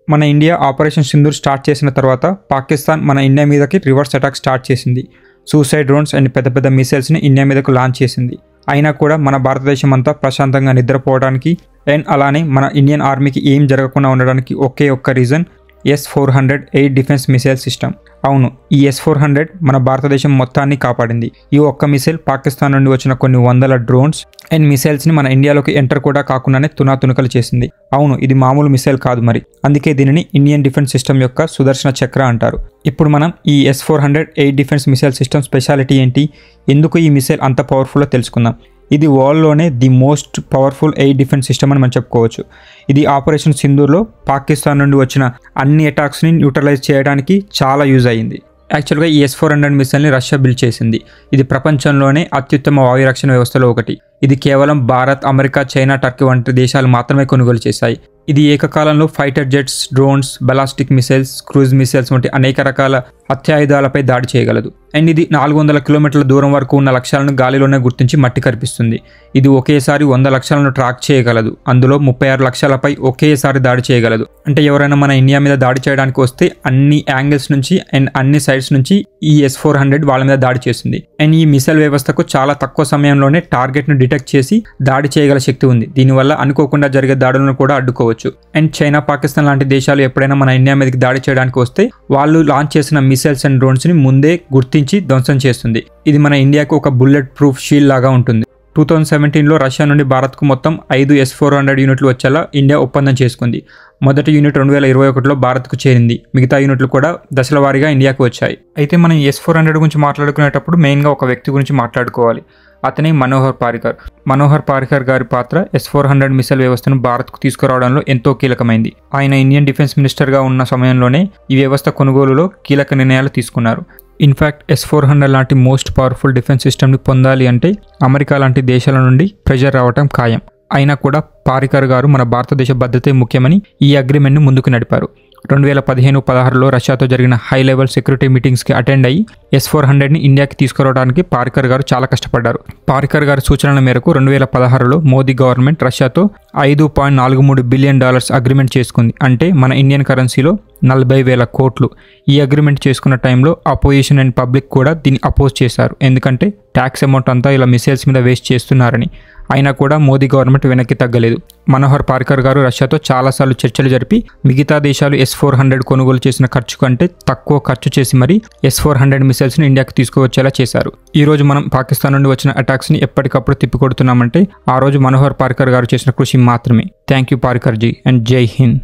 మన India operation Sindoor start చేసిన తర్వాత పాకిస్తాన్ మన ఇండియా మీదకి రివర్స్ అటాక్ స్టార్ట్ చేసింది. సూసైడ్ డ్రోన్స్ అండ్ పెద్ద పెద్ద మిసైల్స్ని ఇండియా మీదకు లాంచ్ చేసింది. అయినా కూడా మన భారతదేశం అంతా ప్రశాంతంగా నిద్రపోవడానికి అండ్ అలానే మన ఇండియన్ ఆర్మీకి ఏం జరగకుండా ఉండడానికి ఒకే ఒక్క reason S-400 air defence missile system. అవును, ఈ S-400 మన భారతదేశం మొత్తాన్ని కాపాడింది. ఈ ఒక్క మిసైల్ పాకిస్తాన్ నుండి వచ్చిన కొన్ని వందల డ్రోన్స్ అండ్ మిసైల్స్ని మన ఇండియాలోకి ఎంటర్ కూడా కాకుండానే తునాతునకలు చేసింది. అవును, ఇది మామూలు మిసైల్ కాదు మరి. అందుకే దీనిని ఇండియన్ డిఫెన్స్ సిస్టమ్ యొక్క సుదర్శన చక్ర అంటారు. ఇప్పుడు మనం ఈ S-400 air defence missile system speciality ఏంటి, ఎందుకు ఈ మిసైల్ అంత పవర్ఫుల్లో తెలుసుకుందాం. ఇది వరల్డ్లోనే the most powerful air defence system అని మనం చెప్పుకోవచ్చు. ఇది ఆపరేషన్ సింధూర్లో పాకిస్తాన్ నుండి వచ్చిన అన్ని అటాక్స్ని న్యూట్రలైజ్ చేయడానికి చాలా యూజ్ అయ్యింది. యాక్చువల్గా ఈ S-400 మిసైల్ని రష్యా బిల్డ్ చేసింది. ఇది ప్రపంచంలోనే అత్యుత్తమ వాయు రక్షణ వ్యవస్థలో ఒకటి. ఇది కేవలం భారత్, అమెరికా, చైనా, టర్కీ వంటి దేశాలు మాత్రమే కొనుగోలు చేశాయి. ఇది ఏకకాలంలో fighter jets, drones, ballistic missiles, cruise missiles వంటి అనేక రకాల అత్యాయుధాలపై దాడి చేయగలదు. అండ్ ఇది 400 కిలోమీటర్ల దూరం వరకు ఉన్న లక్ష్యాలను గాలిలోనే గుర్తించి మట్టి కరిపిస్తుంది. ఇది ఒకేసారి 100 లక్ష్యాలను ట్రాక్ చేయగలదు. అందులో 36 లక్ష్యాలపై ఒకేసారి దాడి చేయగలదు. అంటే ఎవరైనా మన ఇండియా మీద దాడి చేయడానికి వస్తే అన్ని యాంగిల్స్ నుంచి అండ్ అన్ని సైడ్స్ నుంచి ఈ S-400 వాళ్ళ మీద దాడి చేస్తుంది. అండ్ ఈ మిసైల్ వ్యవస్థకు చాలా తక్కువ సమయంలోనే టార్గెట్ను డిటెక్ట్ చేసి దాడి చేయగల శక్తి ఉంది. దీనివల్ల అనుకోకుండా జరిగే దాడులను కూడా అడ్డుకోవచ్చు. అండ్ చైనా, పాకిస్తాన్ లాంటి దేశాలు ఎప్పుడైనా మన ఇండియా మీదకి దాడి చేయడానికి వస్తే వాళ్ళు లాంచ్ చేసిన మిసైల్స్ అండ్ డ్రోన్స్ని ముందే గుర్తించి ధ్వంసం చేస్తుంది. ఇది మన ఇండియాకు ఒక బుల్లెట్ ప్రూఫ్ షీల్డ్ లాగా ఉంటుంది. 2017లో రష్యా నుండి భారత్కు మొత్తం 5 S-400 యూనిట్లు వచ్చేలా ఇండియా ఒప్పందం చేసుకుంది. మొదటి యూనిట్ 2021లో భారత్కు చేరింది. మిగతా యూనిట్లు కూడా దశల వారీగా ఇండియాకు వచ్చాయి. అయితే మనం S-400 గురించి మాట్లాడుకునేటప్పుడు మెయిన్గా ఒక వ్యక్తి గురించి మాట్లాడుకోవాలి. అతనే మనోహర్ పారికర్. మనోహర్ పారికర్ గారి పాత్ర S-400 మిసైల్ వ్యవస్థను భారత్కు తీసుకురావడంలో ఎంతో కీలకమైంది. ఆయన ఇండియన్ డిఫెన్స్ మినిస్టర్గా ఉన్న సమయంలోనే ఈ వ్యవస్థ కొనుగోలులో కీలక నిర్ణయాలు తీసుకున్నారు. ఇన్ఫ్యాక్ట్ S-400 లాంటి మోస్ట్ పవర్ఫుల్ డిఫెన్స్ సిస్టమ్ని పొందాలి అంటే అమెరికా లాంటి దేశాల నుండి ప్రెషర్ రావటం ఖాయం. అయినా కూడా పారికర్ గారు మన భారతదేశ భద్రతే ముఖ్యమని ఈ అగ్రిమెంట్ను ముందుకు నడిపారు. 2015-16లో రష్యాతో జరిగిన హై లెవెల్ సెక్యూరిటీ మీటింగ్స్కి అటెండ్ అయ్యి S-400ని ఇండియాకి తీసుకురావడానికి పారికర్ గారు చాలా కష్టపడ్డారు. పారికర్ గారి సూచనల మేరకు 2016లో మోదీ గవర్నమెంట్ రష్యాతో $5.43 బిలియన్ అగ్రిమెంట్ చేసుకుంది. అంటే మన ఇండియన్ కరెన్సీలో 40,000 కోట్లు. ఈ అగ్రిమెంట్ చేసుకున్న టైంలో అపోజిషన్ అండ్ పబ్లిక్ కూడా దీన్ని అపోజ్ చేశారు. ఎందుకంటే ట్యాక్స్ అమౌంట్ అంతా ఇలా మిసైల్స్ మీద వేస్ట్ చేస్తున్నారని. అయినా కూడా మోదీ గవర్నమెంట్ వెనక్కి తగ్గలేదు. మనోహర్ పారికర్ గారు రష్యాతో చాలాసార్లు చర్చలు జరిపి మిగతా దేశాలు S-400 కొనుగోలు చేసిన ఖర్చు కంటే తక్కువ ఖర్చు చేసి మరీ S-400 మిసైల్స్ని ఇండియాకి తీసుకువచ్చేలా చేశారు. ఈ రోజు మనం పాకిస్తాన్ నుండి వచ్చిన అటాక్స్ని ఎప్పటికప్పుడు తిప్పికొడుతున్నామంటే ఆ రోజు మనోహర్ పారికర్ గారు చేసిన కృషి మాత్రమే. Thank you Parrikar ji and Jai Hind.